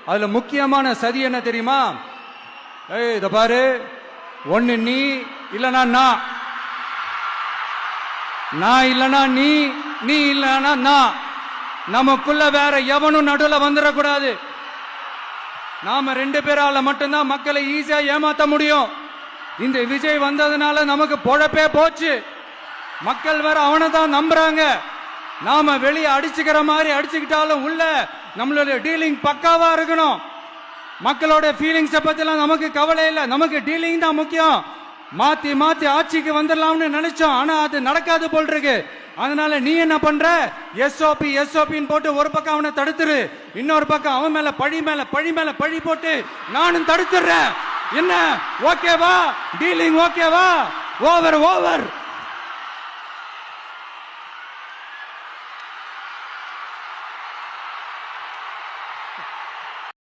அதுல முக்கியமான சதி என்ன தெரியுமா? ஏய் இத பாரு, ஒண்ணு நீ இல்லனா நான் இல்லனா நீ இல்லனா நான். நமக்குள்ள வேற எவனும் நடுவுல வந்துடக்கூடாது. நாம 2 பேரால மட்டும்தான் மக்களை ஈஸியா ஏமாத்த முடியும். இந்த விஜய் வந்ததுனால நமக்கு பொழப்பே போச்சு. மக்கள் வேற அவனை தான் நம்புறாங்க. நாம வெளியே அடிச்சுக்கிற மாதிரி அடிச்சுக்கிட்டாலும் உள்ள நம்மளுடைய டீலிங் பக்காவா இருக்கணும். மக்களோட ஃபீலிங்ஸை பத்திலாம் நமக்கு கவலை இல்லை. நமக்கு டீலிங் தான் முக்கியம். மாத்தி மாத்தி ஆட்சிக்கு வந்துடலாம்னு நினைச்சோம், ஆனா அது நடக்காது போல் இருக்கு. அதனால நீ என்ன பண்ற? எஸ்ஓபின்னு போட்டு ஒரு பக்கம் அவனை தடுத்துரு, இன்னொரு பக்கம் அவன் மேல பழி போட்டு நானும் தடுத்துறேன். என்ன ஓகேவா? டீலிங் ஓகேவா? ஓவர்.